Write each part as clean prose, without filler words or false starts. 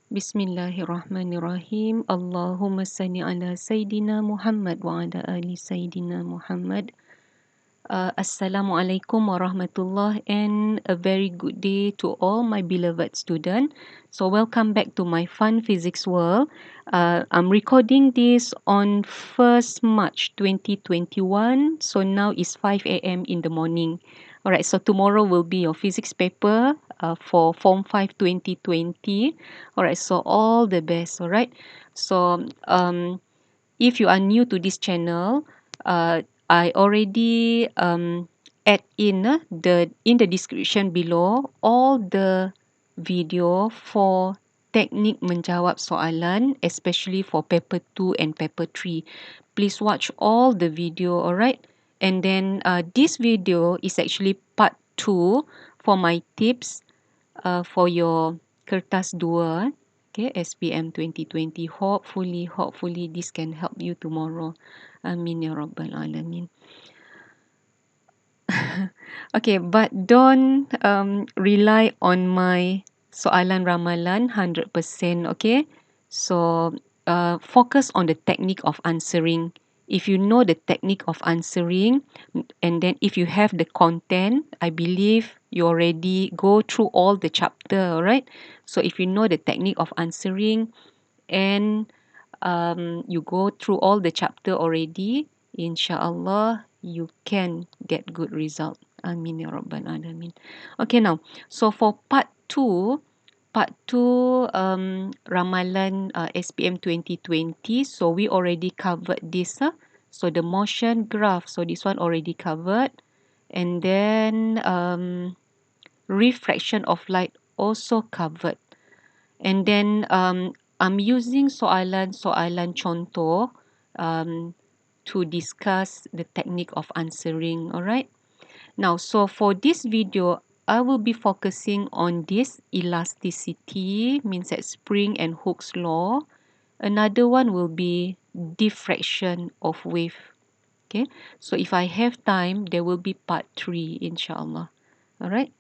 Bismillahirrahmanirrahim. Allahumma salli ala Sayyidina Muhammad wa ala ali Sayyidina Muhammad. Assalamualaikum warahmatullahi and a very good day to all my beloved student. So welcome back to my fun physics world. I'm recording this on 1st March 2021. So now is 5 a.m. in the morning. Alright, so tomorrow will be your physics paper for Form 5 2020. Alright, so all the best. Alright, so if you are new to this channel, I already add in the description below all the video for teknik menjawab soalan, especially for paper 2 and paper 3. Please watch all the video, alright? And then this video is actually part 2 for my tips for your Kertas 2, okay, SPM 2020. Hopefully this can help you tomorrow. Aamiin Ya Alamin. Okay, but don't rely on my soalan ramalan 100%, okay? So focus on the technique of answering. If you know the technique of answering, and then if you have the content, I believe you already go through all the chapter, right? So if you know the technique of answering and you go through all the chapter already, insyaAllah you can get good result. Amin ya Rabbal Alamin. Okay, now, so for part 2, Ramalan SPM 2020, so we already covered this. So the motion graph, so this one already covered. And then refraction of light also covered. And then I'm using soalan contoh to discuss the technique of answering, alright? Now, so for this video, I will be focusing on this elasticity, means that spring and Hooke's law. Another one will be diffraction of wave. Okay, so if I have time, there will be part 3, insyaAllah. Alright.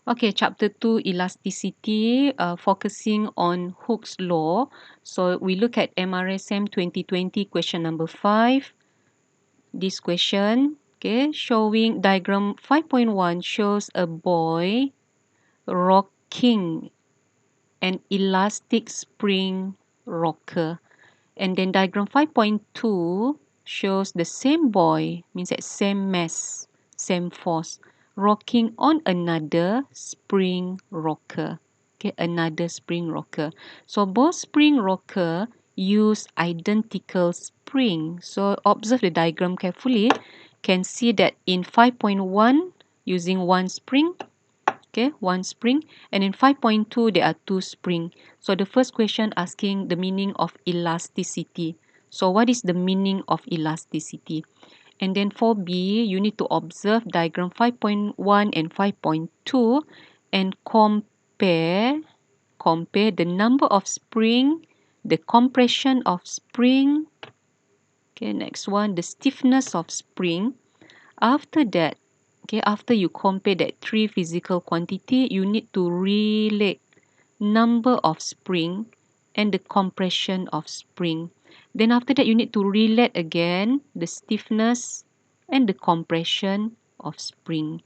Okay, chapter 2, elasticity, focusing on Hooke's law. So we look at MRSM 2020, question number 5. This question, okay, showing diagram 5.1 shows a boy rocking an elastic spring rocker. And then diagram 5.2 shows the same boy, means that same mass, same force, rocking on another spring rocker. Okay, another spring rocker. So both spring rocker use identical spring. So observe the diagram carefully. Can see that in 5.1 using one spring. Okay, one spring, and in 5.2 there are two spring. So the first question asking the meaning of elasticity. So what is the meaning of elasticity? And then for B, you need to observe diagram 5.1 and 5.2 and compare the number of spring, the compression of spring. Okay, next one, the stiffness of spring. After that, okay, after you compare that 3 physical quantity, you need to relate number of spring and the compression of spring. Then after that, you need to relate again the stiffness and the compression of spring.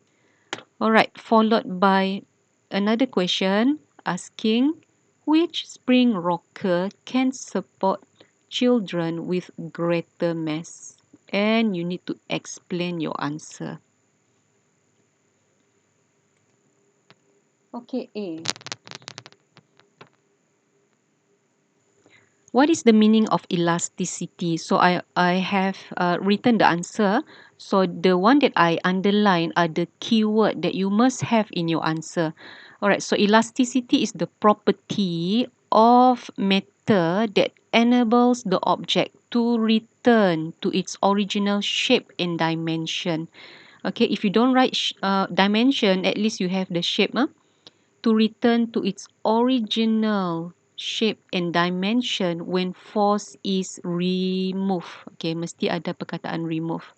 Alright, followed by another question asking which spring rocker can support children with greater mass? And you need to explain your answer. Okay, A. What is the meaning of elasticity? So I have written the answer. So the one that I underline are the keyword that you must have in your answer. Alright, so elasticity is the property of matter that enables the object to return to its original shape and dimension. Okay, if you don't write dimension, at least you have the shape. To return to its original shape and dimension when force is removed. Okay, mesti ada perkataan remove.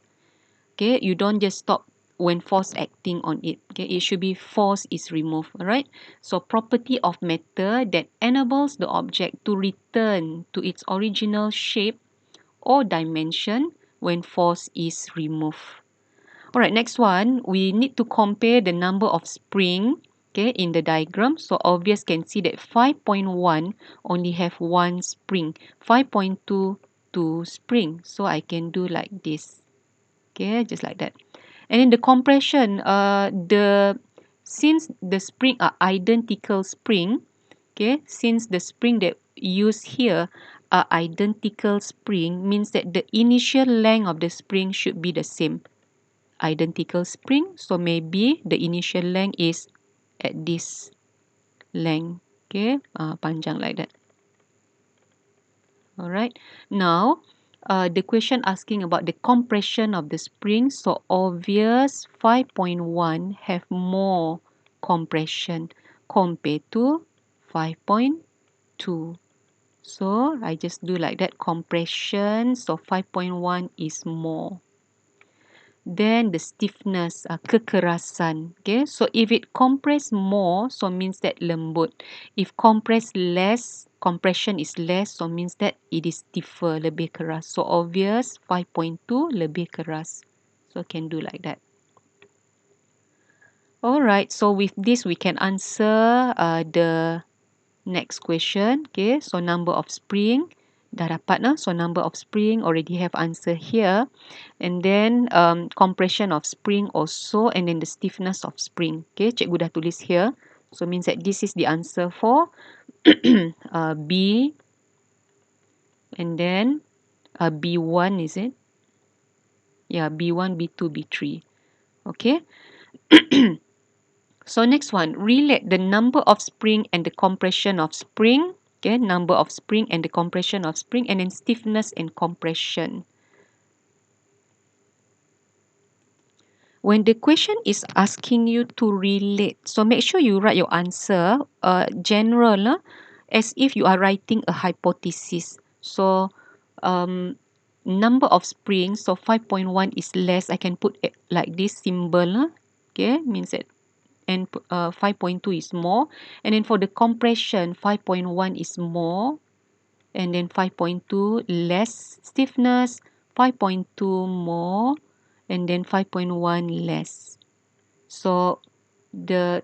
Okay, you don't just stop when force acting on it. Okay, it should be force is removed. Alright. So property of matter that enables the object to return to its original shape or dimension when force is removed. Alright, next one, we need to compare the number of spring, okay, in the diagram. So obvious can see that 5.1 only have one spring, 5.2 two spring. So I can do like this. Okay, just like that. And in the compression, since the spring are identical spring, okay, since the spring that used here are identical spring, means that the initial length of the spring should be the same. Identical spring, so maybe the initial length is at this length. Okay, panjang like that. Alright. Now, the question asking about the compression of the spring. So obvious 5.1 have more compression compared to 5.2. So I just do like that, compression. So 5.1 is more. Then the stiffness, kekerasan. Okay, so if it compress more, so means that lembut. If compress less, compression is less, so means that it is stiffer, lebih keras. So obvious 5.2 lebih keras. So can do like that. Alright, so with this we can answer the next question. Okay, so number of spring. Dah dapat lah. So number of spring already have answer here. And then compression of spring also. And then the stiffness of spring. Okay, cikgu dah tulis here. So means that this is the answer for B. And then B1 is it? Yeah, B1, B2, B3. Okay. So next one, relate the number of spring and the compression of spring. Okay, number of spring and the compression of spring, and then stiffness and compression. When the question is asking you to relate, so make sure you write your answer general, as if you are writing a hypothesis. So number of spring, so 5.1 is less. I can put it like this symbol. Okay, means that, and 5.2 is more. And then for the compression, 5.1 is more. And then 5.2 less stiffness, 5.2 more, and then 5.1 less. So the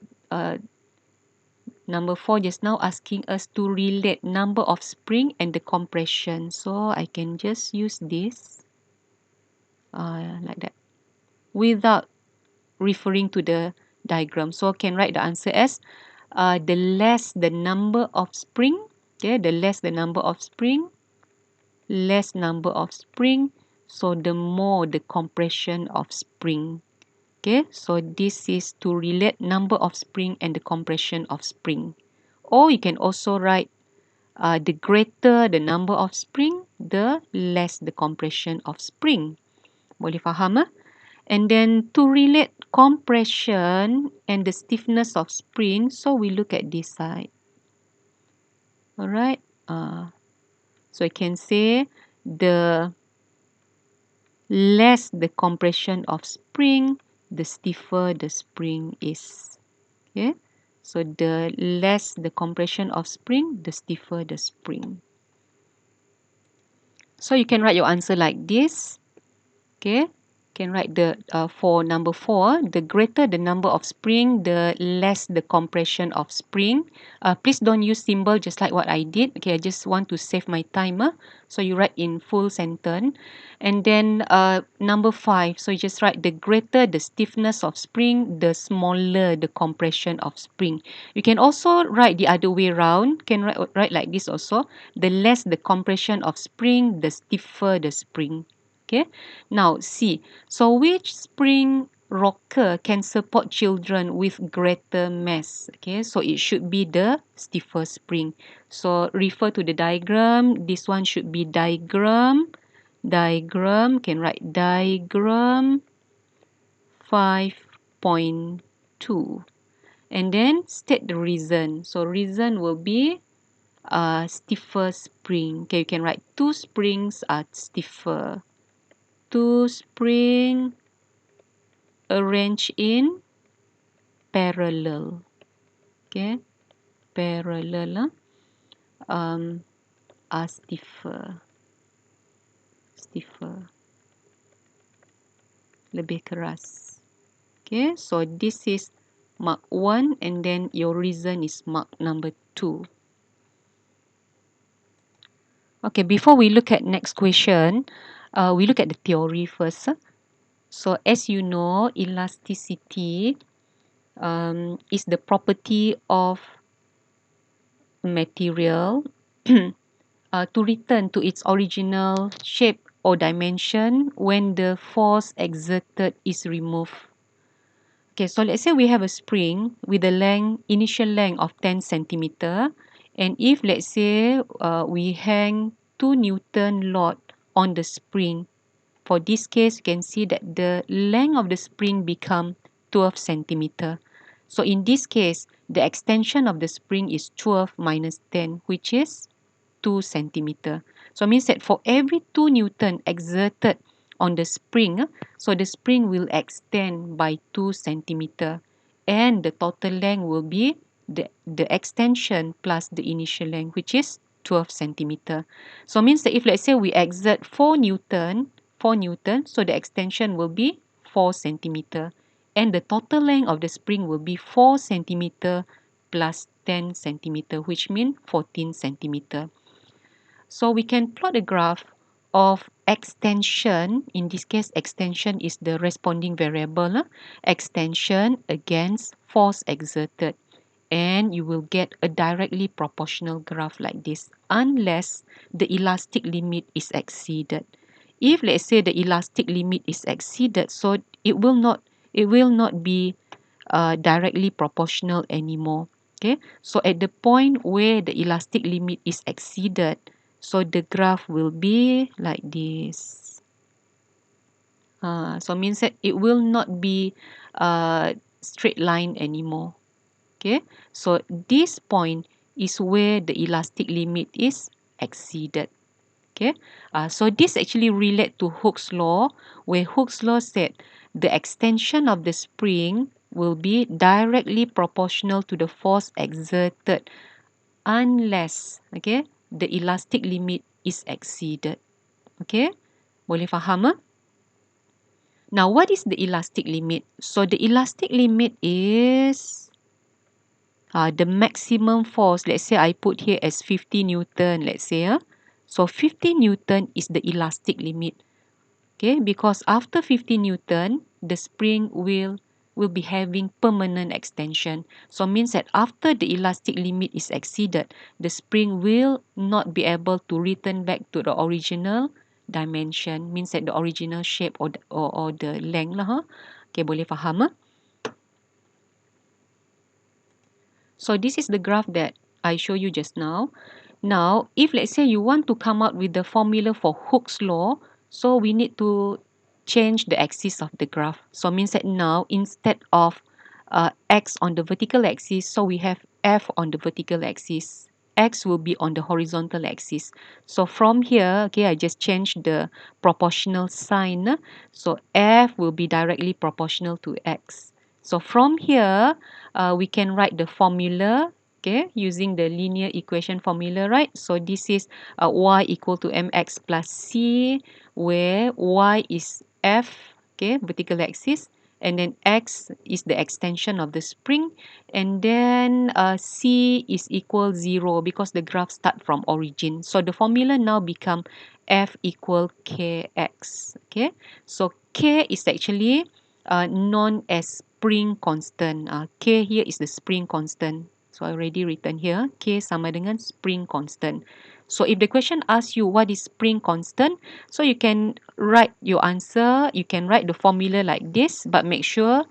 number 4 just now asking us to relate number of spring and the compression. So I can just use this like that without referring to the diagram. So I can write the answer as the less the number of spring, okay, the less the number of spring, less number of spring, so the more the compression of spring. Okay, so this is to relate number of spring and the compression of spring. Or you can also write the greater the number of spring, the less the compression of spring. Boleh faham? And then to relate compression and the stiffness of spring, so we look at this side. Alright. So I can say the less the compression of spring, the stiffer the spring is. Okay. So the less the compression of spring, the stiffer the spring. So you can write your answer like this. Okay. Can write the for number 4, the greater the number of spring, the less the compression of spring. Please don't use symbol just like what I did. Okay, I just want to save my time. So you write in full sentence. And then number 5, so you just write the greater the stiffness of spring, the smaller the compression of spring. You can also write the other way around. Can write like this also. The less the compression of spring, the stiffer the spring. Okay, now see, so which spring rocker can support children with greater mass? Okay, so it should be the stiffer spring. So refer to the diagram. This one should be diagram. Diagram, can write diagram 5.2. And then state the reason. So reason will be stiffer spring. Okay, you can write 2 springs are stiffer. 2 spring arranged in parallel. Okay, parallel are stiffer, lebih keras. Okay, so this is mark 1 and then your reason is mark number 2. Okay, before we look at next question, we look at the theory first. So as you know, elasticity is the property of material to return to its original shape or dimension when the force exerted is removed. Okay, so let's say we have a spring with a initial length of 10 centimeter, and if let's say we hang 2 Newton load on the spring, for this case you can see that the length of the spring become 12 centimeter. So in this case, the extension of the spring is 12 minus 10, which is 2 centimeter. So it means that for every 2 Newton exerted on the spring, so the spring will extend by 2 centimeter, and the total length will be the extension plus the initial length, which is 12 centimeter. So it means that if let's say we exert 4 Newton, so the extension will be 4 centimeter, and the total length of the spring will be 4 centimeter plus 10 centimeter, which means 14 centimeter. So we can plot a graph of extension. In this case, extension is the responding variable. Extension against force exerted. And you will get a directly proportional graph like this unless the elastic limit is exceeded. If let's say the elastic limit is exceeded, so it will not be directly proportional anymore. Okay, so at the point where the elastic limit is exceeded, so the graph will be like this. So means that it will not be straight line anymore. Okay, so this point is where the elastic limit is exceeded. Okay, so this actually relate to Hooke's law, where Hooke's law said the extension of the spring will be directly proportional to the force exerted unless, okay, the elastic limit is exceeded. Okay, boleh faham? Now, what is the elastic limit? So the elastic limit is the maximum force. Let's say I put here as 50 Newton, let's say. So 50 Newton is the elastic limit. Okay, because after 50 Newton, the spring will be having permanent extension. So means that after the elastic limit is exceeded, the spring will not be able to return back to the original dimension. Means that the original shape or the length lah. Okay, boleh faham? So this is the graph that I show you just now. Now, if let's say you want to come out with the formula for Hooke's law, so we need to change the axis of the graph. So means that now instead of x on the vertical axis, so we have f on the vertical axis. X will be on the horizontal axis. So from here, okay, I just change the proportional sign. So f will be directly proportional to x. So from here, we can write the formula, okay, using the linear equation formula, right? So this is y equal to mx plus c, where y is f, okay, vertical axis, and then x is the extension of the spring, and then c is equal 0 because the graph start from origin. So the formula now become f equal kx, okay? So k is actually known as spring constant. K here is the spring constant. So I already written here, K sama dengan spring constant. So if the question asks you what is spring constant, so you can write your answer, you can write the formula like this, but make sure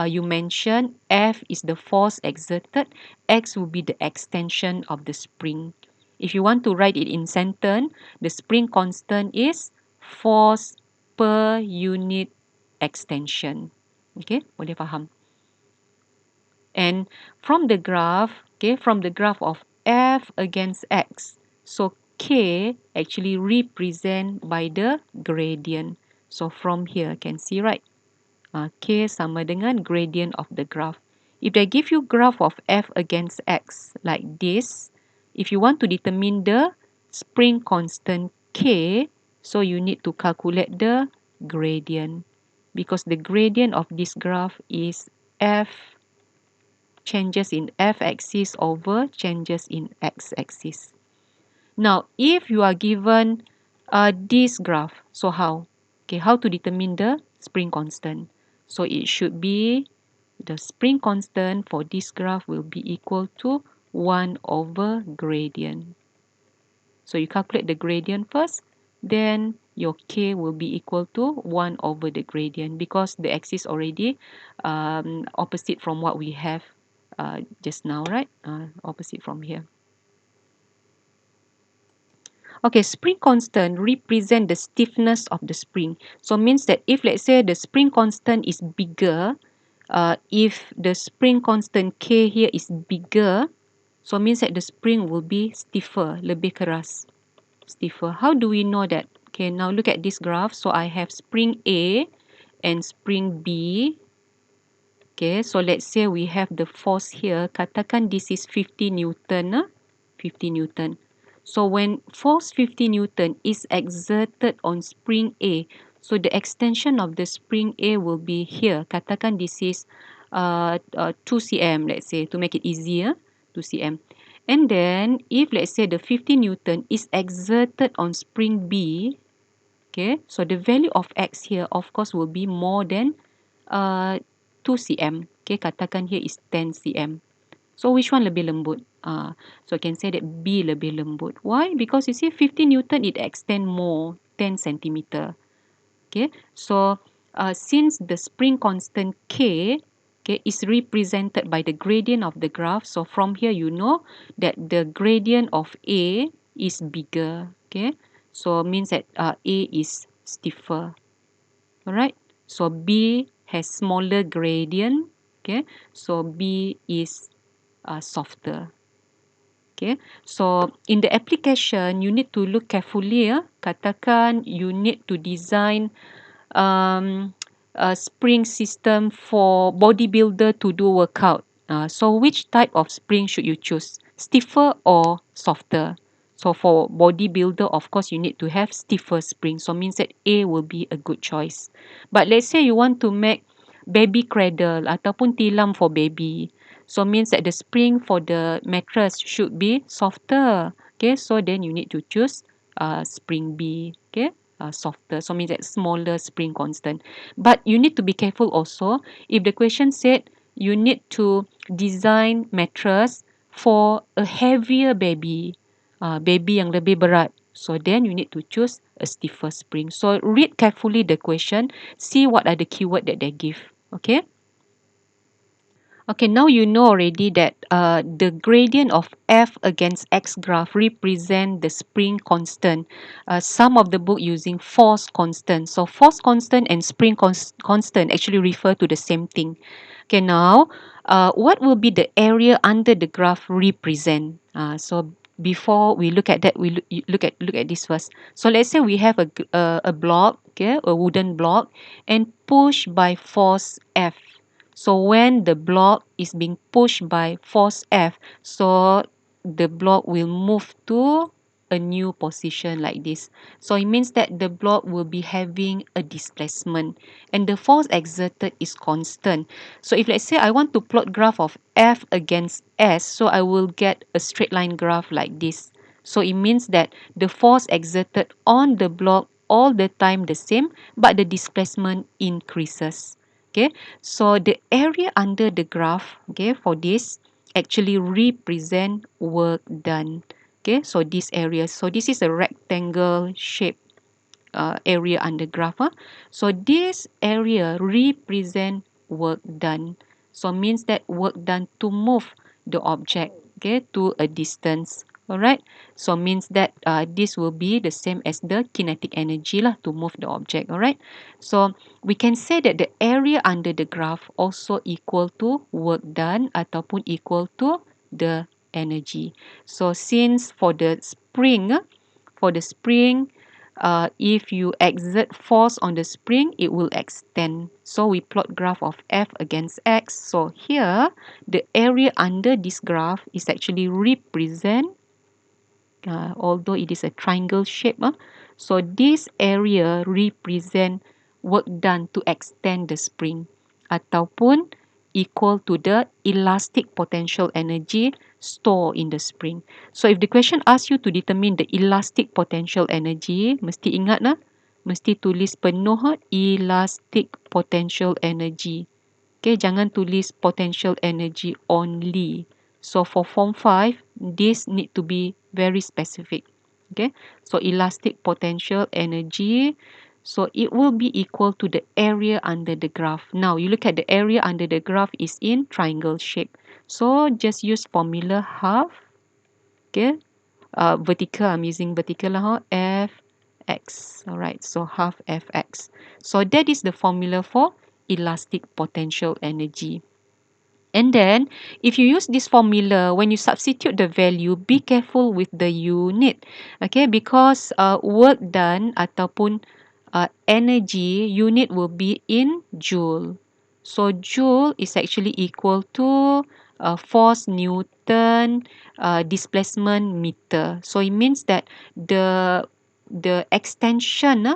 you mention F is the force exerted, X will be the extension of the spring. If you want to write it in sentence, the spring constant is force per unit extension. Okay, boleh faham? And from the graph, okay, from the graph of F against X, so K actually represent by the gradient. So from here, can see, right? K sama dengan gradient of the graph. If they give you graph of F against X like this, if you want to determine the spring constant K, so you need to calculate the gradient, because the gradient of this graph is F changes in F-axis over changes in X-axis. Now, if you are given this graph, so how? Okay, how to determine the spring constant? So it should be the spring constant for this graph will be equal to 1 over gradient. So you calculate the gradient first, then your K will be equal to 1 over the gradient, because the axis already opposite from what we have just now, right? Opposite from here. Okay, spring constant represent the stiffness of the spring. So means that if let's say the spring constant is bigger, if the spring constant K here is bigger, so means that the spring will be stiffer, lebih keras, stiffer. How do we know that? Okay, now look at this graph. So I have spring A and spring B. Okay, so let's say we have the force here. Katakan this is 50 Newton. 50 Newton. So when force 50 Newton is exerted on spring A, so the extension of the spring A will be here. Katakan this is 2 cm, let's say, to make it easier, 2 cm. And then if let's say the 50 Newton is exerted on spring B, okay, so the value of X here, of course, will be more than 2 cm. Okay, katakan here is 10 cm. So which one lebih lembut? So I can say that B lebih lembut. Why? Because you see 50 Newton, it extend more, 10 centimeter. Okay, so since the spring constant K, okay, is represented by the gradient of the graph, so from here you know that the gradient of A is bigger. Okay, so means that A is stiffer. Alright, so B has smaller gradient. Okay, so B is softer. Okay, so in the application, you need to look carefully. Katakan you need to design a spring system for bodybuilder to do workout. So which type of spring should you choose? Stiffer or softer? So for bodybuilder, of course, you need to have stiffer spring. So means that A will be a good choice. But let's say you want to make baby cradle ataupun tilam for baby. So means that the spring for the mattress should be softer. Okay, so then you need to choose spring B. Okay, softer. So means that smaller spring constant. But you need to be careful also. If the question said you need to design mattress for a heavier baby, baby yang lebih berat. So then you need to choose a stiffer spring. So read carefully the question. See what are the keyword that they give. Okay. Okay, now you know already that the gradient of F against X graph represent the spring constant. Some of the book using force constant. So force constant and spring constant actually refer to the same thing. Okay, now what will be the area under the graph represent? So before we look at that, we look at this first. So let's say we have a block, okay, a wooden block, and pushed by force F. So when the block is being pushed by force F, so the block will move to a new position like this. So it means that the block will be having a displacement and the force exerted is constant. So if let's say I want to plot graph of F against S, so I will get a straight line graph like this. So it means that the force exerted on the block all the time the same, but the displacement increases. Okay, so the area under the graph, okay, for this actually represent work done. Okay, so this area, so this is a rectangle shape area under graph. So this area represent work done. So means that work done to move the object, okay, to a distance. Alright, so means that this will be the same as the kinetic energy lah to move the object. Alright, so we can say that the area under the graph also equal to work done ataupun equal to the energy. So since for the spring, if you exert force on the spring, it will extend. So we plot graph of F against X. So here, the area under this graph is actually represent, although it is a triangle shape. So this area represent work done to extend the spring ataupun equal to the elastic potential energy stored in the spring. So if the question asks you to determine the elastic potential energy, mesti ingat lah, mesti tulis penuh elastic potential energy. Okay, jangan tulis potential energy only. So for form 5, this need to be very specific. Okay, so elastic potential energy, so it will be equal to the area under the graph. Now you look at the area under the graph is in triangle shape. So just use formula half. Okay, vertical, I'm using vertical lah, Fx. Alright, so half Fx. So that is the formula for elastic potential energy. And then, if you use this formula, when you substitute the value, be careful with the unit. Okay, because work done ataupun energy unit will be in joule. So joule is actually equal to force Newton, displacement meter. So it means that the extension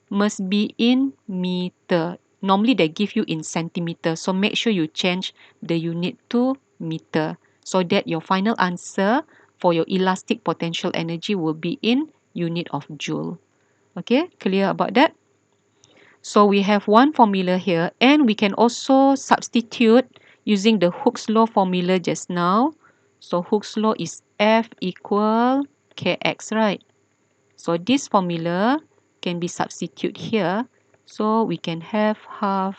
must be in meter. Normally they give you in centimeter. So make sure you change the unit to meter so that your final answer for your elastic potential energy will be in unit of joule. Okay, clear about that? So we have one formula here, and we can also substitute using the Hooke's law formula just now. So Hooke's law is F equal Kx, right? So this formula can be substituted here. So we can have half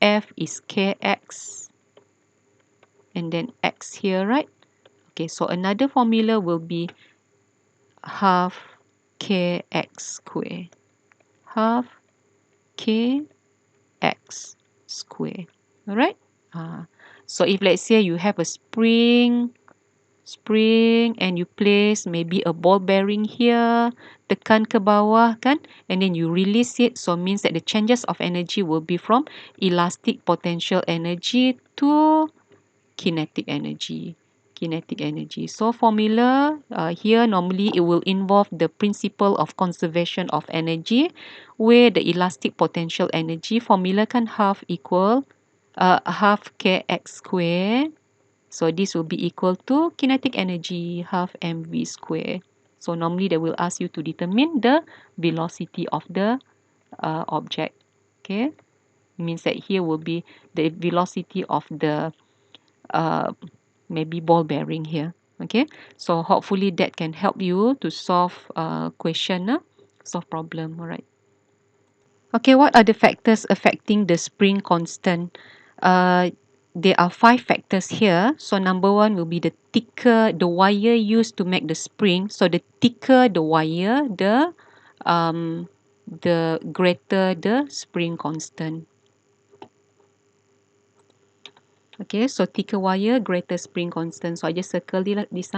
F is Kx and then X here, right? Okay, so another formula will be half Kx square. Half Kx square. Alright? So if let's say you have a spring and you place maybe a ball bearing here, tekan ke bawah kan, and then you release it, so means that the changes of energy will be from elastic potential energy to kinetic energy. So formula here normally it will involve the principle of conservation of energy, where the elastic potential energy formula kan half equal half Kx square. So this will be equal to kinetic energy half mv square. So normally they will ask you to determine the velocity of the object. Okay, means that here will be the velocity of the maybe ball bearing here. Okay, so hopefully that can help you to solve question, solve problem. All right. Okay, what are the factors affecting the spring constant? There are 5 factors here. So number 1 will be the thicker the wire used to make the spring. So the thicker the wire, the greater the spring constant. Okay, so thicker wire, greater spring constant. So I just circle this.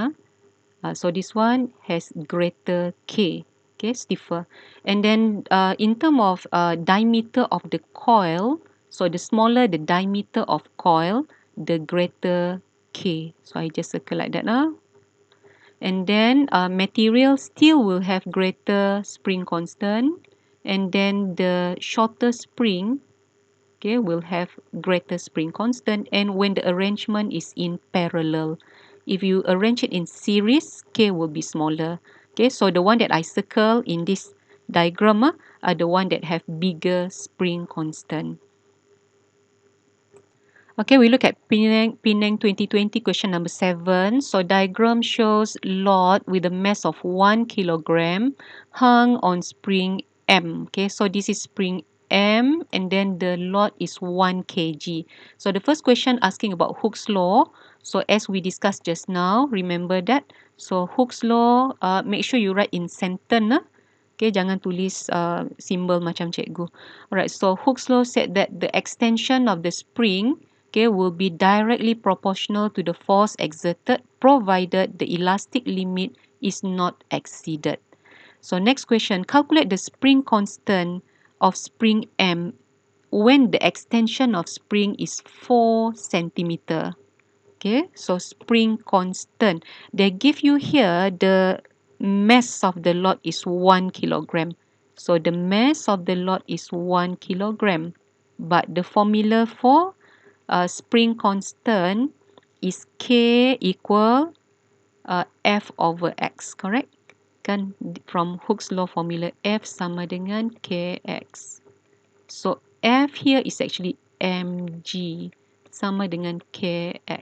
So this one has greater K. Okay, stiffer. And then in terms of diameter of the coil, so the smaller the diameter of coil, the greater K. So I just circle like that now. And then material still will have greater spring constant. And then the shorter spring, okay, will have greater spring constant. And when the arrangement is in parallel, if you arrange it in series, K will be smaller. Okay, so the one that I circle in this diagram are the one that have bigger spring constant. Okay, we look at Penang 2020 question number 7. So diagram shows lot with a mass of 1 kilogram hung on spring M. Okay, so this is spring M and then the lot is 1 kg. So the first question asking about Hooke's law. So as we discussed just now, remember that. So Hooke's law, make sure you write in sentence. Okay, jangan tulis symbol macam cikgu. Alright, so Hooke's law said that the extension of the spring, okay, will be directly proportional to the force exerted provided the elastic limit is not exceeded. So next question, calculate the spring constant of spring M when the extension of spring is 4 centimeter. Okay, so spring constant. They give you here the mass of the lot is 1 kilogram. So the mass of the lot is 1 kilogram. But the formula for spring constant is K equal F over X, correct? Kan from Hooke's law formula, F sama dengan KX. So F here is actually mg sama dengan kx.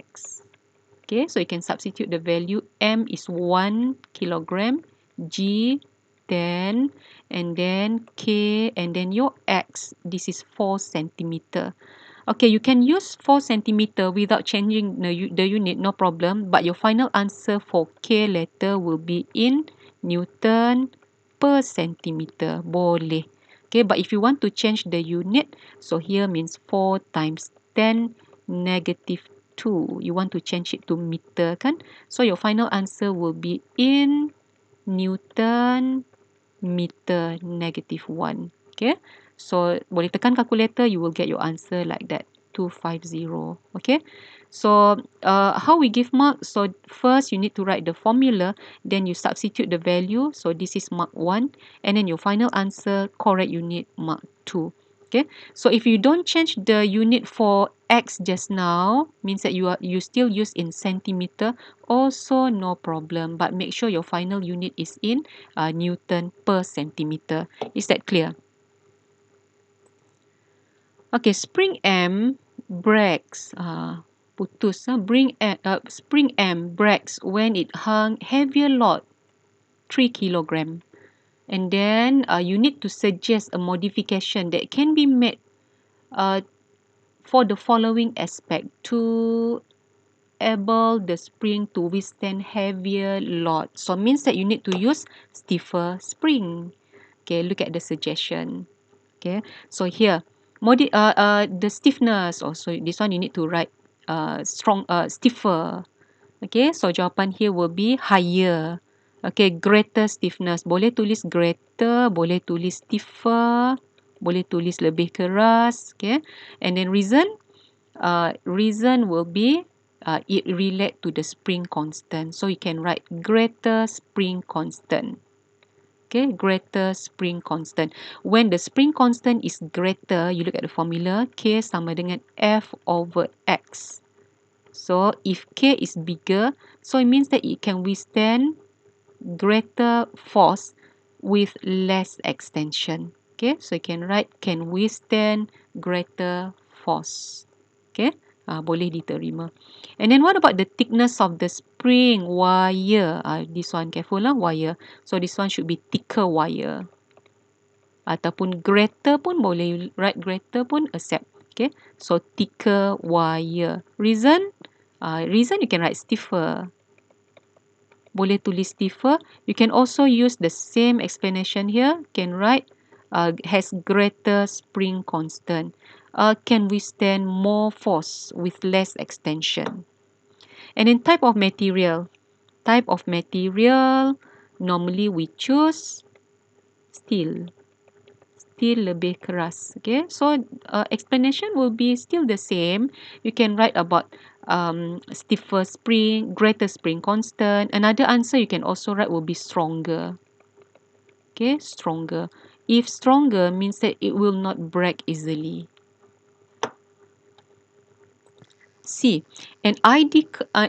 Okay, so you can substitute the value. M is 1 kilogram, G 10, and then K, and then your X, this is 4 centimeter. Okay, you can use 4 centimeter without changing the unit, no problem. But your final answer for K letter will be in Newton per centimeter. Boleh. Okay, but if you want to change the unit, so here means 4 times 10 negative 2. You want to change it to meter, kan? So your final answer will be in Newton meter negative 1. Okay, so boleh tekan calculator, you will get your answer like that, 250. Okay, so how we give mark? So first you need to write the formula, then you substitute the value. So this is mark 1, and then your final answer, correct unit, mark 2. Okay, so if you don't change the unit for X just now, means that you still use in centimeter, also no problem. But make sure your final unit is in Newton per centimeter. Is that clear? Okay, spring M breaks. Spring M breaks when it hung heavier load, 3 kilogram. And then you need to suggest a modification that can be made for the following aspect to able the spring to withstand heavier load. So means that you need to use stiffer spring. Okay, look at the suggestion. Okay, so here the stiffness also, this one you need to write stiffer. Okay, so jawapan here will be higher. Okay, greater stiffness. Boleh tulis greater, boleh tulis stiffer, boleh tulis lebih keras. Okay, and then reason will be it relate to the spring constant. So you can write greater spring constant. Okay, greater spring constant. When the spring constant is greater, you look at the formula, K sama dengan F over X. So if K is bigger, so it means that it can withstand greater force with less extension. Okay, so you can write can withstand greater force. Okay, boleh diterima. And then what about the thickness of the spring wire? This one careful lah, wire. So this one should be thicker wire. Ataupun greater pun boleh, write greater pun accept. Okay, so thicker wire. Reason you can write stiffer. Boleh tulis stiffer. You can also use the same explanation here. Can write has greater spring constant. Can withstand more force with less extension. And in type of material. Type of material, normally we choose steel. Steel lebih keras. Okay, so explanation will be still the same. You can write about stiffer spring, greater spring constant. Another answer you can also write will be stronger. Okay, stronger. If stronger means that it will not break easily. C. An identical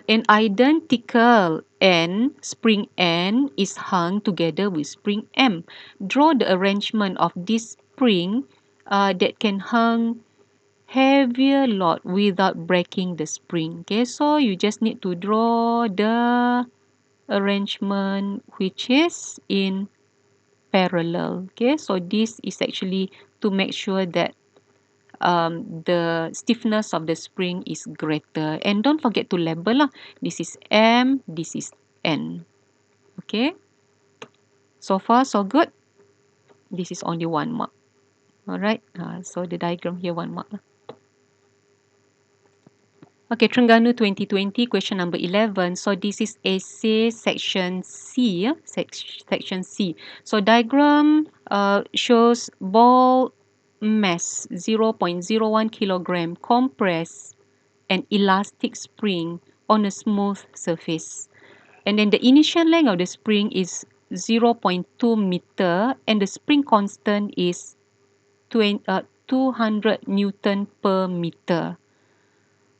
spring N is hung together with spring M. Draw the arrangement of this spring that can hang heavier load without breaking the spring. Okay, so you just need to draw the arrangement which is in parallel. Okay, so this is actually to make sure that the stiffness of the spring is greater. And don't forget to label lah. This is M, this is N. Okay. So far, so good. This is only 1 mark. Alright. So the diagram here 1 mark lah. Okay, Terengganu 2020, question number 11. So this is essay section C. Section C. So diagram shows ball mass 0.01 kilogram compressed and elastic spring on a smooth surface. And then the initial length of the spring is 0.2 meter and the spring constant is 200 Newton per meter.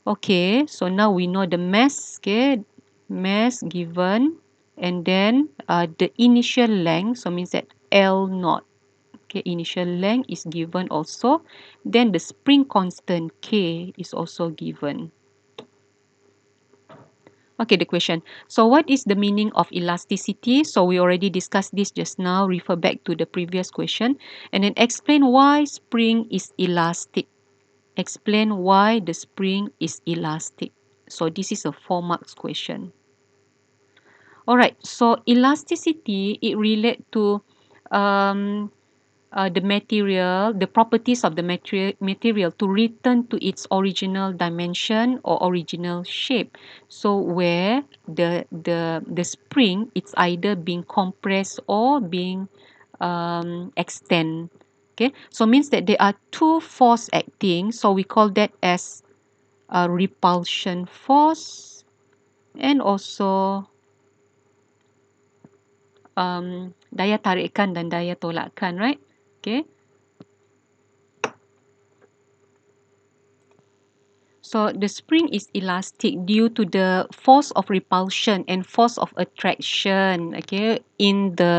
Okay, so now we know the mass, okay, mass given, and then the initial length, so means that L naught, okay, initial length is given also, then the spring constant K is also given. Okay, the question. So what is the meaning of elasticity? So we already discussed this just now, refer back to the previous question, and then explain why spring is elastic. Explain why the spring is elastic. So this is a 4 marks question. Alright, so elasticity, it relate to um, the material, the properties of the material to return to its original dimension or original shape. So where the spring, it's either being compressed or being extend. Okay, so means that there are two force acting. So we call that as a repulsion force and also daya tarikan dan daya tolakkan, right? Okay. So the spring is elastic due to the force of repulsion and force of attraction, okay,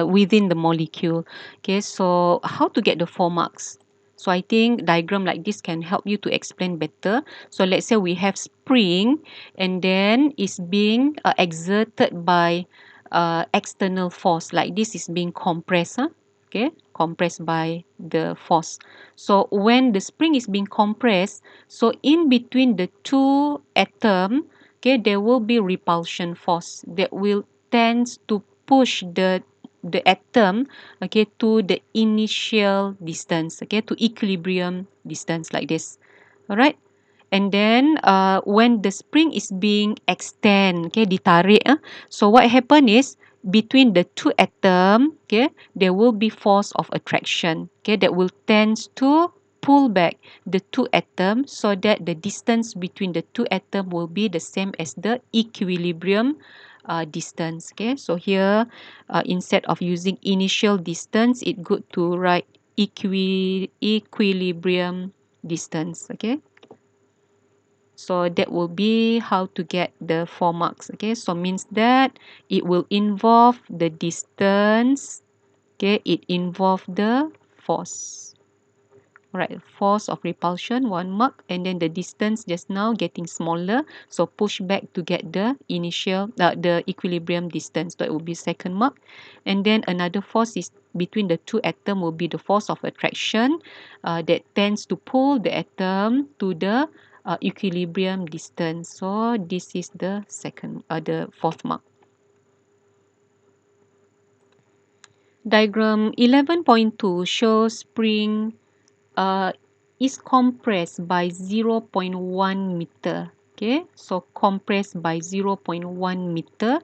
within the molecule. Okay, so how to get the 4 marks? So I think diagram like this can help you to explain better. So let's say we have spring and then it's being exerted by external force, like this is being compressed, okay, compressed by the force. So when the spring is being compressed, so in between the two atom, okay, there will be repulsion force that will tends to push the atom, okay, to the initial distance, okay, to equilibrium distance like this. All right. And then when the spring is being extend, okay, ditarik, so what happen is between the two atom, okay, there will be force of attraction, okay, that will tends to pull back the two atoms so that the distance between the two atoms will be the same as the equilibrium distance. Okay, so here instead of using initial distance, it's good to write equilibrium distance. Okay. So that will be how to get the 4 marks. Okay, so means that it will involve the distance. Okay, it involve the force. Right, force of repulsion 1 mark, and then the distance just now getting smaller, so push back to get the initial the equilibrium distance, so it will be 2nd mark. And then another force is between the two atom will be the force of attraction that tends to pull the atom to the equilibrium distance. So this is the the 4th mark. Diagram 11.2 shows spring is compressed by 0.1 meter. Okay, so compressed by 0.1 meter,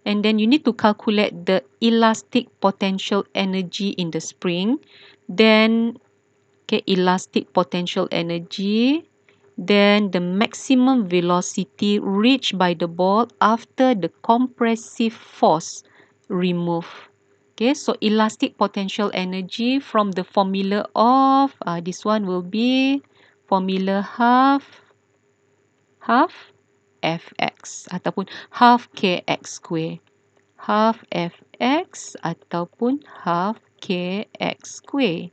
and then you need to calculate the elastic potential energy in the spring. Then, okay, elastic potential energy. Then the maximum velocity reached by the ball after the compressive force removed. Okay, so elastic potential energy from the formula of this one will be formula half fx ataupun half kx square. Half fx ataupun half kx square.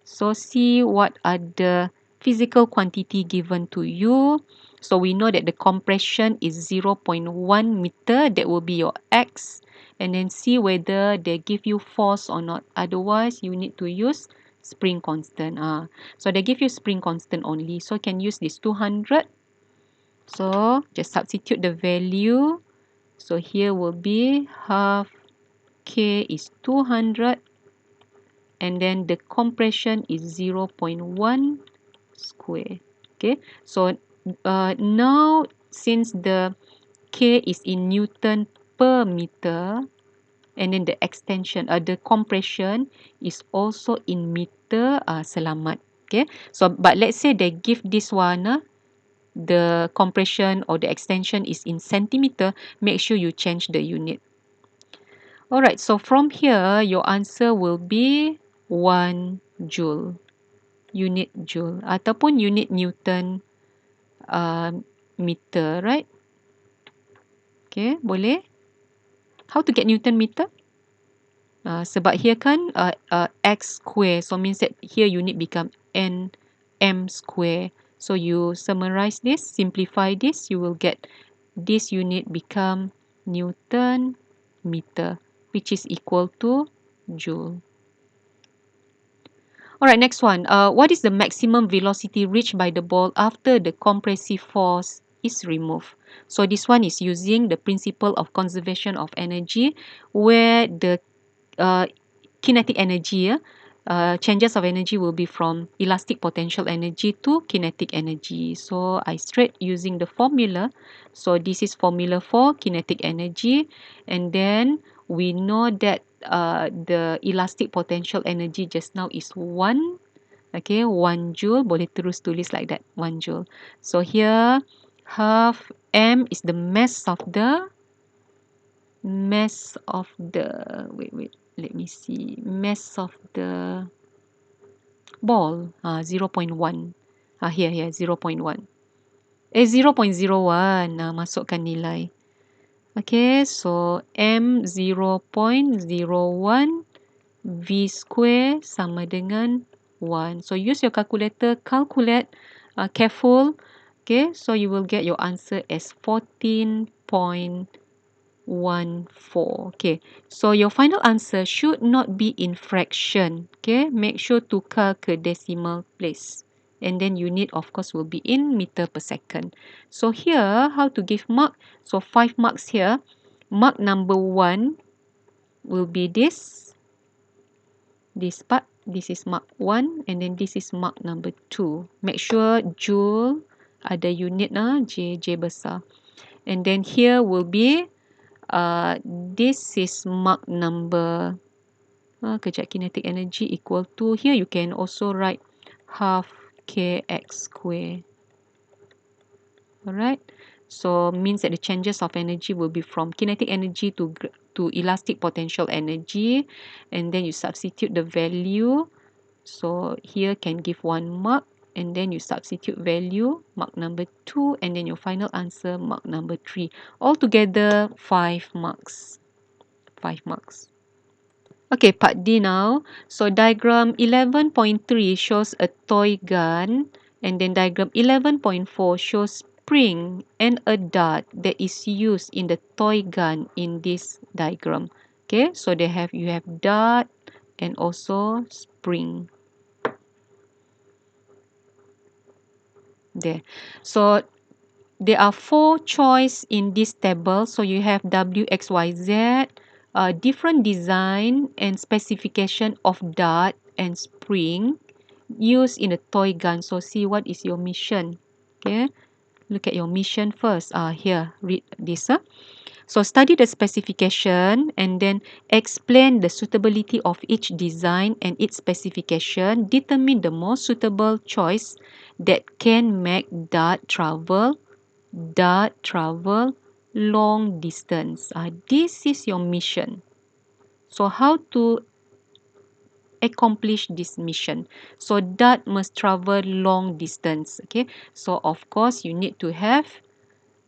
So see what are the physical quantity given to you. So we know that the compression is 0.1 meter. That will be your x. And then see whether they give you force or not. Otherwise, you need to use spring constant. So they give you spring constant only. So can use this 200. So just substitute the value. So here will be half k is 200. And then the compression is 0.1 square. Okay, so now since the K is in Newton per meter, and then the extension, the compression is also in meter, selamat. Okay, so but let's say they give this one, the compression or the extension is in centimeter, make sure you change the unit. Alright, so from here, your answer will be 1 joule, unit joule, ataupun unit Newton meter, right? Okay, boleh? How to get Newton meter? Sebab here kan x square, so means that here unit become m square. So you summarize this, simplify this, you will get this unit become Newton meter, which is equal to joule. Alright, next one. What is the maximum velocity reached by the ball after the compressive force is removed? So this one is using the principle of conservation of energy, where the kinetic energy, changes of energy will be from elastic potential energy to kinetic energy. So I straight using the formula. So this is formula for kinetic energy, and then we know that the elastic potential energy just now is 1. Okay, 1 joule. Boleh terus tulis like that, 1 joule. So here, half m is the mass of the wait, let me see, mass of the ball, 0.1, here 0.1, 0.01, masukkan nilai. Okay, so m 0.01 v square sama dengan 1. So use your calculator, calculate, careful. Okay, so you will get your answer as 14.14. Okay, so your final answer should not be in fraction. Okay, make sure tukar ke decimal place, and then unit of course will be in meter per second. So here, how to give mark? So 5 marks here. Mark number 1 will be this part. This is mark 1, and then this is mark number 2. Make sure joule ada unit J besar, and then here will be this is mark number, kejap, kinetic energy equal to, here you can also write half kx square. Alright, so means that the changes of energy will be from kinetic energy to elastic potential energy, and then you substitute the value. So here can give 1 mark, and then you substitute value, mark number 2, and then your final answer, mark number 3. Altogether 5 marks. 5 marks. Okay, part D now. So diagram 11.3 shows a toy gun, and then diagram 11.4 shows spring and a dart that is used in the toy gun in this diagram. Okay, so you have dart and also spring. There. So there are 4 choice in this table. So you have W, X, Y, Z, different design and specification of dart and spring used in a toy gun. So see what is your mission. Okay, look at your mission first. Here, read this. So study the specification and then explain the suitability of each design and its specification. Determine the most suitable choice that can make dart travel long distance. This is your mission. So how to accomplish this mission? So dart must travel long distance. Okay, so of course you need to have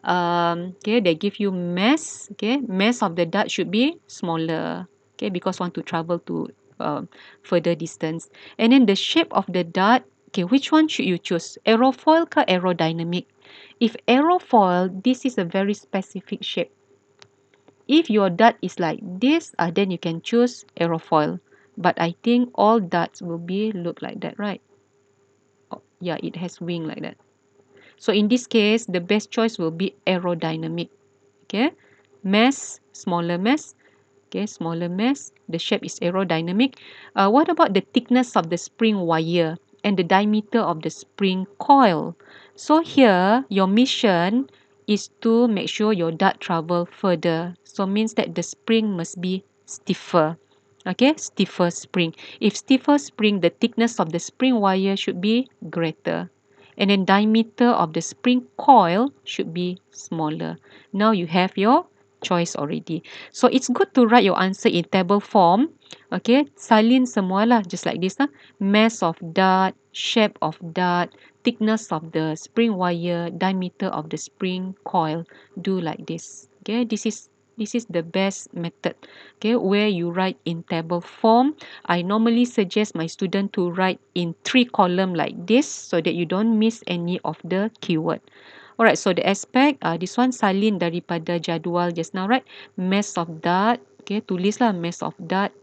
okay, they give you mass. Okay, mass of the dart should be smaller. Okay, because want to travel to further distance. And then the shape of the dart. Okay, which one should you choose? Aerofoil ke aerodynamic? If aerofoil, this is a very specific shape. If your dart is like this, then you can choose aerofoil. But I think all darts will be look like that, right? Oh, yeah, it has wing like that. So in this case, the best choice will be aerodynamic. Okay, mass, smaller mass. Okay, smaller mass. The shape is aerodynamic. What about the thickness of the spring wire? and the diameter of the spring coil. So here, your mission is to make sure your dart travel further. So means that the spring must be stiffer. Okay, stiffer spring. If stiffer spring, the thickness of the spring wire should be greater. And then diameter of the spring coil should be smaller. Now you have your choice already. So it's good to write your answer in table form. Okay, salin semualah, just like this. Mass of dart, shape of dart, thickness of the spring wire, diameter of the spring coil. Do like this. Okay, this is the best method. Okay, where you write in table form. I normally suggest my student to write in 3 column like this so that you don't miss any of the keyword. Alright, so the aspect, this one salin daripada jadual just now, right? Mass of dart. Okay, tulislah mass of dart.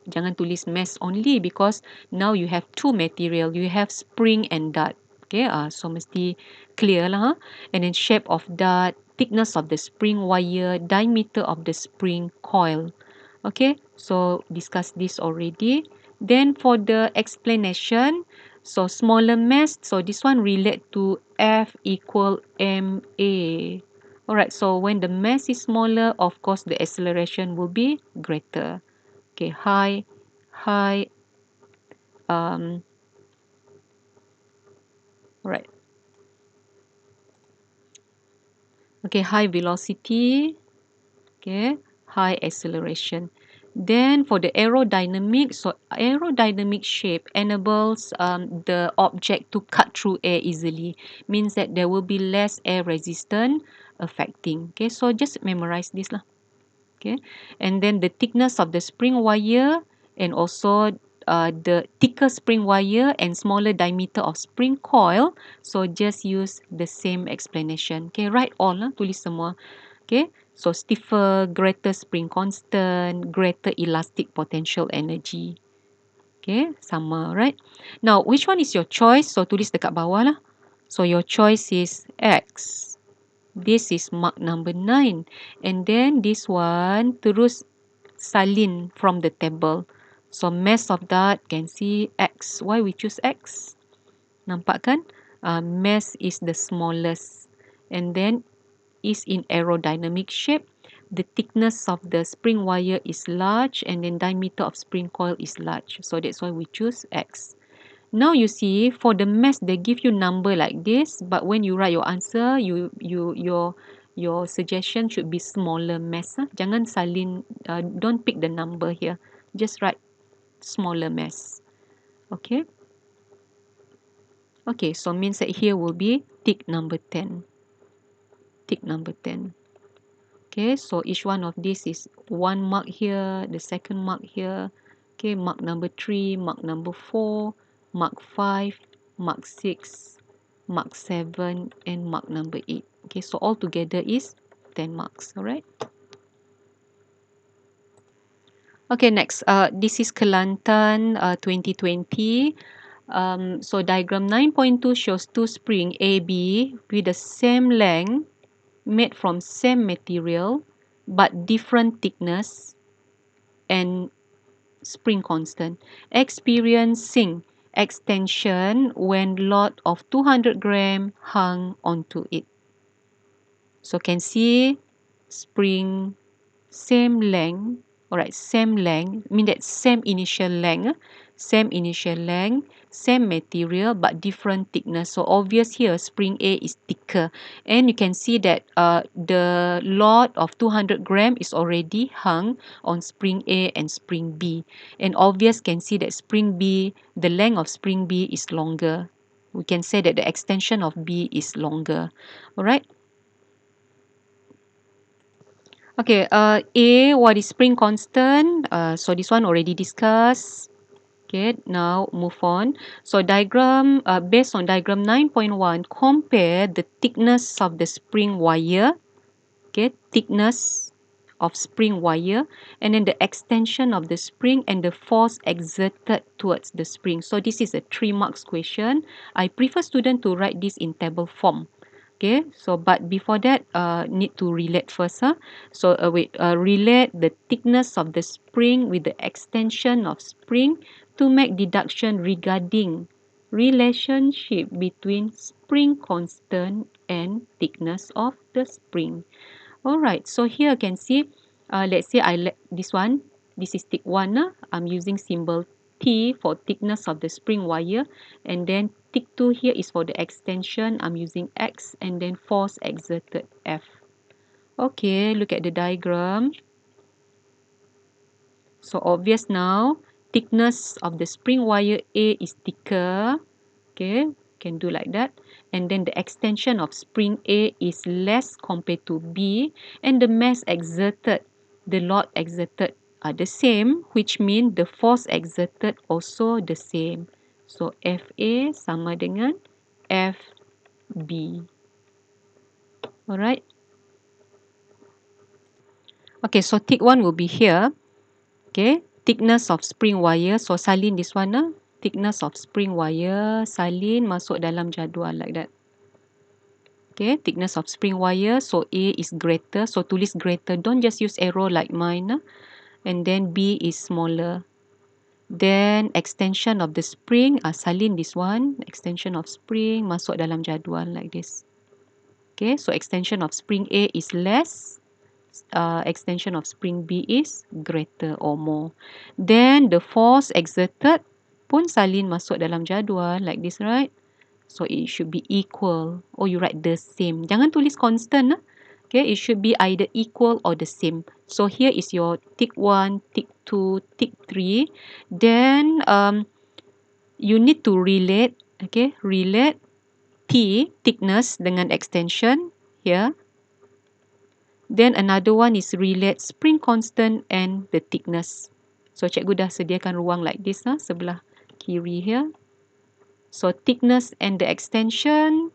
Jangan tulis mass only because now you have 2 material. You have spring and dart. Okay, so mesti clear lah. And then shape of dart, thickness of the spring wire, diameter of the spring coil. Okay, so discuss this already. Then for the explanation, so smaller mass, so this one relate to F equal ma. Alright, so when the mass is smaller, of course the acceleration will be greater. Okay, high, right. Okay, high velocity, okay, high acceleration. Then for the aerodynamic, so aerodynamic shape enables the object to cut through air easily, means that there will be less air resistant affecting. Okay, so just memorize this lah. Okay, and then the thickness of the spring wire and also the thicker spring wire and smaller diameter of spring coil. So just use the same explanation. Okay, write all lah, tulis semua. Okay, so stiffer, greater spring constant, greater elastic potential energy. Okay, sama, right? Now, which one is your choice? So tulis dekat bawah lah. So your choice is X. This is mark number 9. And then this one, terus salin from the table. So mass of that, can see X. Why we choose X? Nampak kan? Mass is the smallest. And then is in aerodynamic shape. The thickness of the spring wire is large and then diameter of spring coil is large. So that's why we choose X. Now you see, for the mass, they give you number like this, but when you write your answer, your suggestion should be smaller mass. Jangan salin, don't pick the number here. Just write smaller mass. Okay. Okay, so means that here will be tick number 10. Tick number 10. Okay, so each one of this is 1 mark here, the second mark here. Okay, mark number 3, mark number 4, mark 5, mark 6, mark 7, and mark number 8. Okay, so all together is 10 marks, alright? Okay, next, this is Kelantan 2020. So diagram 9.2 shows 2 spring AB with the same length made from same material but different thickness and spring constant, experiencing extension when load of 200 gram hung onto it. So can see spring same length, alright, same length, mean that same initial length, same material but different thickness. So obvious here spring A is thicker, and you can see that the load of 200 gram is already hung on spring A and spring B, and obvious can see that spring B, the length of spring B is longer. We can say that the extension of B is longer. Alright. Okay, A, what is spring constant? So this one already discussed. Okay, now move on. So diagram, based on diagram 9.1, compare the thickness of the spring wire, okay, thickness of spring wire, and then the extension of the spring and the force exerted towards the spring. So this is a 3 marks question. I prefer student to write this in table form. Okay, so but before that, need to relate first. So relate the thickness of the spring with the extension of spring to make deduction regarding relationship between spring constant and thickness of the spring. Alright, so here you can see, let's say this one, this is tick 1. I'm using symbol T for thickness of the spring wire, and then tick 2 here is for the extension. I'm using X, and then force exerted F. Okay, look at the diagram. So obvious now, thickness of the spring wire A is thicker. Okay, can do like that. And then the extension of spring A is less compared to B, and the mass exerted, the load exerted are the same, which means the force exerted also the same. So FA sama dengan FB. Alright. Okay, so tick 1 will be here. Okay, thickness of spring wire. So salin this one. Thickness of spring wire. Salin masuk dalam jadual like that. Okay, thickness of spring wire. So A is greater. So tulis greater. Don't just use arrow like mine. And then B is smaller. Then extension of the spring. Salin this one. Extension of spring masuk dalam jadual like this. Okay, so extension of spring A is less. Extension of spring B is greater or more. Then the force exerted pun salin masuk dalam jadual like this, right? So it should be equal, or you write the same. Jangan tulis constant. Okay, it should be either equal or the same. So here is your tick 1, tick 2, tick 3. Then you need to relate, okay, relate T, thickness dengan extension here. Then another one is relate spring constant and the thickness. So cikgu dah sediakan ruang like this sebelah kiri here. So thickness and the extension.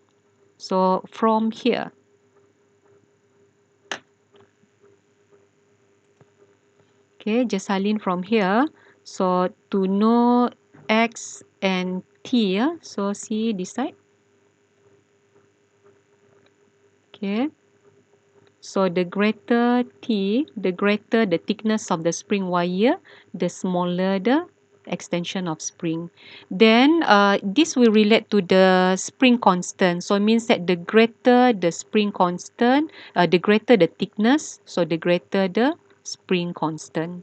So from here. Okay, just salin from here. So to know X and T. So see this side. Okay. So the greater T, the greater the thickness of the spring wire, the smaller the extension of spring. Then this will relate to the spring constant. So it means that the greater the spring constant, the greater the thickness, so the greater the spring constant.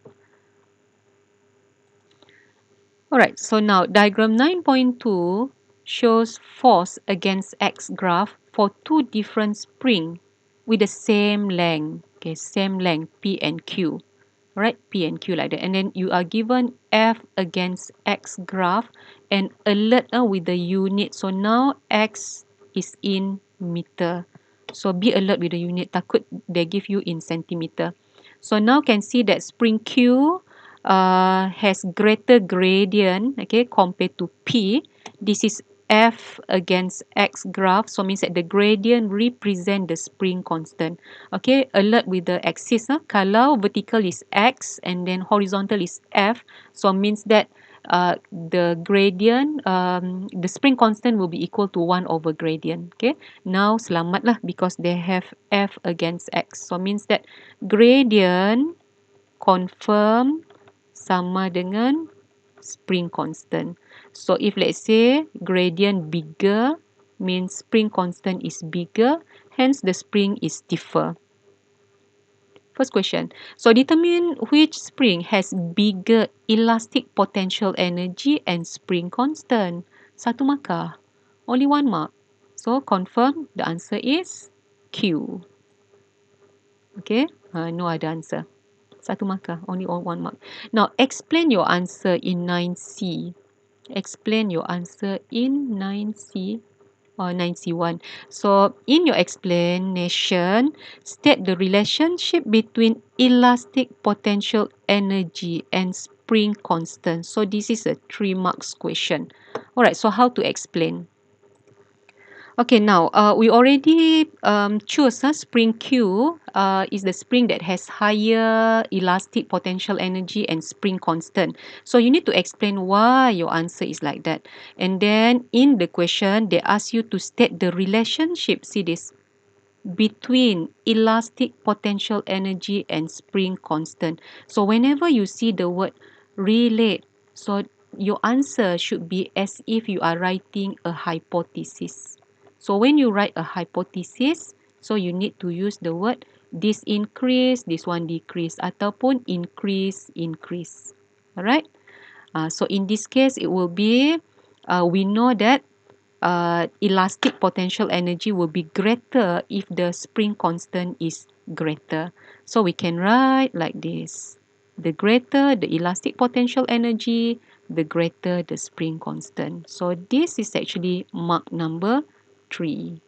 Alright, so now diagram 9.2 shows force against X graph for two different springs with the same length. Okay, same length, P and Q. Alright, P and Q like that. And then you are given F against X graph and alert with the unit. So now X is in meter. So be alert with the unit. Takut they give you in centimeter. So now can see that spring Q has greater gradient, okay, compared to P. This is F against X graph, so means that the gradient represent the spring constant. Okay, alert with the axis. Kalau vertical is X and then horizontal is F, so means that the gradient, the spring constant will be equal to 1 over gradient. Okay, now selamatlah because they have F against X, so means that gradient confirm sama dengan spring constant. So if let's say gradient bigger means spring constant is bigger, hence the spring is stiffer. First question. So determine which spring has bigger elastic potential energy and spring constant. Satu markah. Only one mark. So confirm the answer is Q. Okay, no other answer. Satu markah, only on one mark. Now, explain your answer in 9C. Explain your answer in 9C or 9C1. So, in your explanation, state the relationship between elastic potential energy and spring constant. So, this is a 3 marks question. Alright, so how to explain? Okay, now we already choose spring Q is the spring that has higher elastic potential energy and spring constant. So you need to explain why your answer is like that. And then in the question, they ask you to state the relationship, see this, between elastic potential energy and spring constant. So whenever you see the word relate, so your answer should be as if you are writing a hypothesis. So when you write a hypothesis, so you need to use the word this increase, this one decrease, ataupun increase, increase. Alright? So in this case, it will be, we know that elastic potential energy will be greater if the spring constant is greater. So we can write like this. The greater the elastic potential energy, the greater the spring constant. So this is actually mark number 3.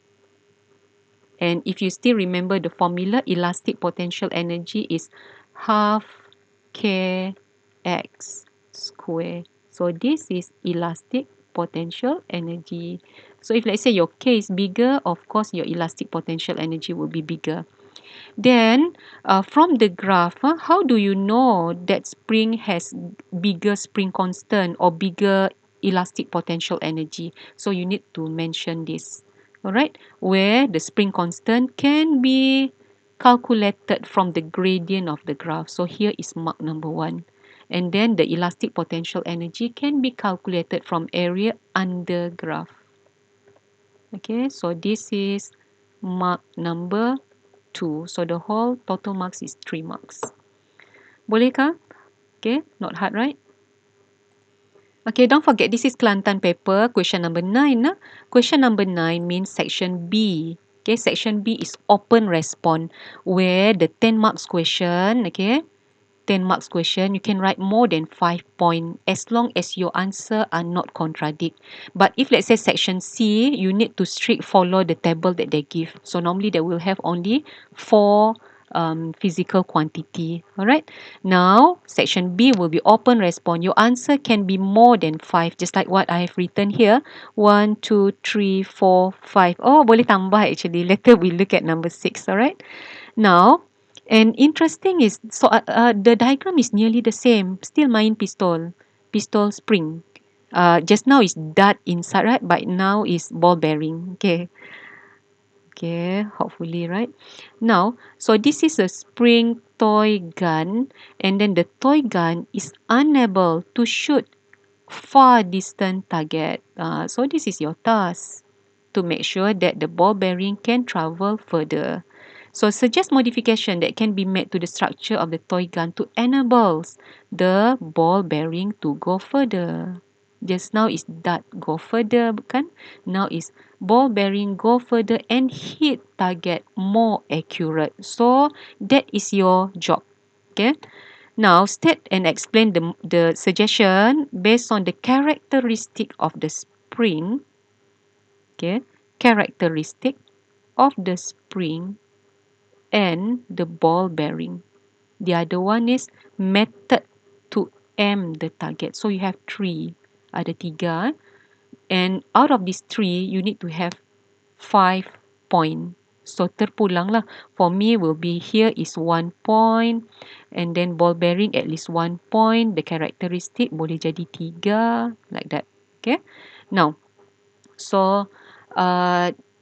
And if you still remember the formula, elastic potential energy is half kx square. So this is elastic potential energy. So if let's say your K is bigger, of course your elastic potential energy will be bigger. Then from the graph, how do you know that spring has bigger spring constant or bigger elastic potential energy? So you need to mention this. Alright, where the spring constant can be calculated from the gradient of the graph. So here is mark number 1. And then the elastic potential energy can be calculated from area under graph. Okay, so this is mark number 2. So the whole total marks is 3 marks. Boleh kah? Okay, not hard, right? Okay, don't forget this is Kelantan paper, question number 9. Question number 9 means section B. Okay, section B is open response, where the 10 marks question, okay, 10 marks question, you can write more than 5 points as long as your answer are not contradict. But if let's say section C, you need to strict follow the table that they give. So normally they will have only 4 physical quantity. Alright. Now, section B will be open response. Your answer can be more than 5, just like what I have written here. 1, 2, 3, 4, 5. Oh, boleh tambah actually. Later we look at number 6. Alright. Now, and interesting is, so the diagram is nearly the same. Still main pistol spring. Just now is dart inside, right? But now is ball bearing. Okay. Okay, hopefully, right? Now, so this is a spring toy gun, and then the toy gun is unable to shoot far distant target. So this is your task to make sure that the ball bearing can travel further. So suggest modification that can be made to the structure of the toy gun to enable the ball bearing to go further. Just now is dart go further, bukan? Now is ball bearing go further and hit target more accurate. So that is your job. Okay. Now state and explain the suggestion based on the characteristic of the spring. Okay. Characteristic of the spring and the ball bearing. The other one is method to aim the target. So you have 3. Ada 3. And out of these 3, you need to have 5 point. So terpulang lah. For me will be here is 1 point. And then ball bearing at least 1 point. The characteristic boleh jadi 3. Like that. Okay. Now, so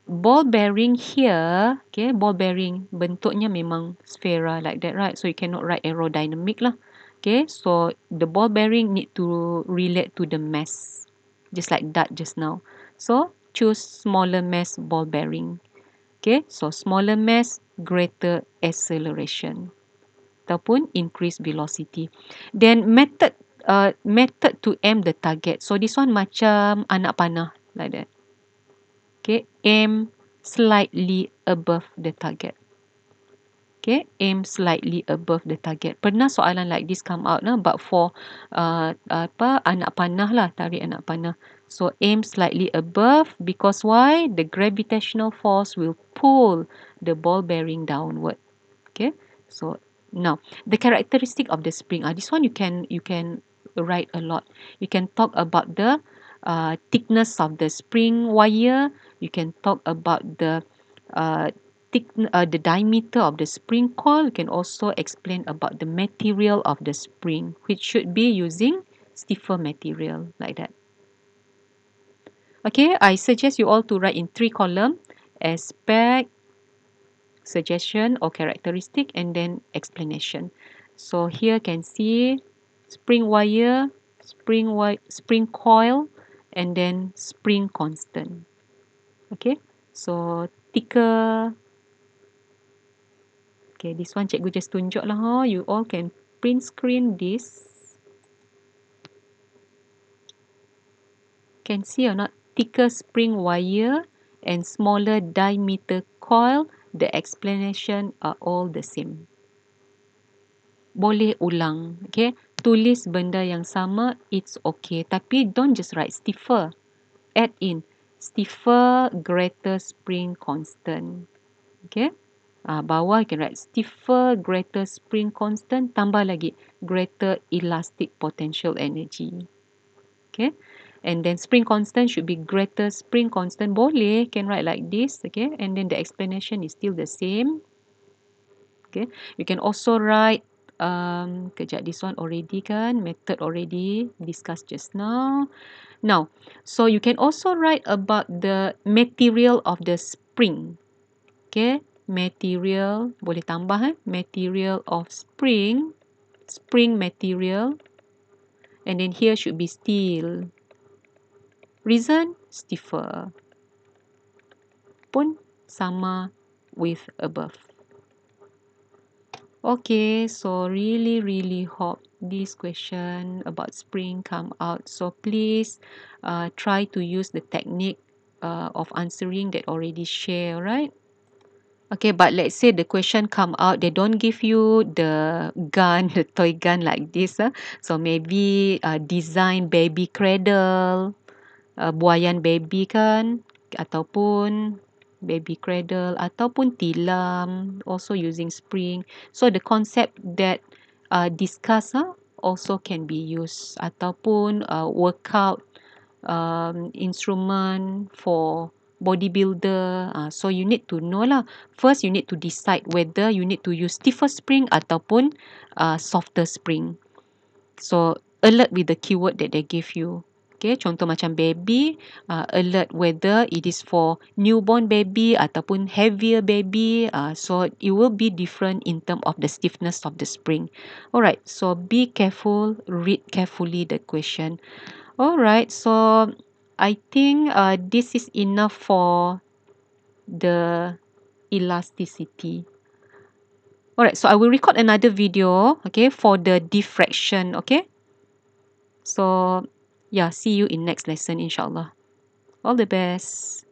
ball bearing here, okay, ball bearing bentuknya memang sphera like that, right? So you cannot write aerodynamic lah. Okay, so the ball bearing need to relate to the mass, just like that just now. So choose smaller mass ball bearing. Okay, so smaller mass, greater acceleration ataupun increase velocity. Then method to aim the target. So this one macam anak panah like that. Okay, aim slightly above the target. Okay, aim slightly above the target. Pernah soalan like this come out, but for anak panah lah, tarik anak panah. So aim slightly above because why? The gravitational force will pull the ball bearing downward. Okay, so now the characteristic of the spring. This one you can write a lot. You can talk about the thickness of the spring wire. You can talk about the the diameter of the spring coil. You can also explain about the material of the spring, which should be using stiffer material like that. Okay, I suggest you all to write in 3 columns: aspect, suggestion or characteristic, and then explanation. So here can see spring wire spring coil, and then spring constant. Okay, so thicker. Okay, this one cikgu just tunjuk lah ha. You all can print screen this. Can see or not? Thicker spring wire and smaller diameter coil. The explanation are all the same. Boleh ulang. Okay, tulis benda yang sama, it's okay. Tapi don't just write stiffer. Add in stiffer greater spring constant. Okay, bawah you can write stiffer greater spring constant, tambah lagi greater elastic potential energy. Okay, and then spring constant should be greater spring constant. Boleh, can write like this. Okay, and then the explanation is still the same. Okay, you can also write kejap, this one already kan, method already discussed just now. Now, so you can also write about the material of the spring. Okay, material, boleh tambah material of spring, spring material, and then here should be steel. Reason, stiffer. Pun sama with above. Okay, so really hope this question about spring come out. So please try to use the technique of answering that already share, right? Okay, but let's say the question come out, they don't give you the gun, the toy gun like this. So maybe design baby cradle, buayan baby kan, ataupun baby cradle, ataupun tilam, also using spring. So the concept that discuss also can be used, ataupun workout instrument for bodybuilder. So you need to know lah. First, you need to decide whether you need to use stiffer spring ataupun softer spring. So alert with the keyword that they give you. Okay, contoh macam baby, alert whether it is for newborn baby ataupun heavier baby. So it will be different in terms of the stiffness of the spring. Alright, so be careful, read carefully the question. Alright, so I think this is enough for the elasticity. Alright, so I will record another video, okay, for the diffraction, okay? So, yeah, see you in next lesson, insyaAllah. All the best.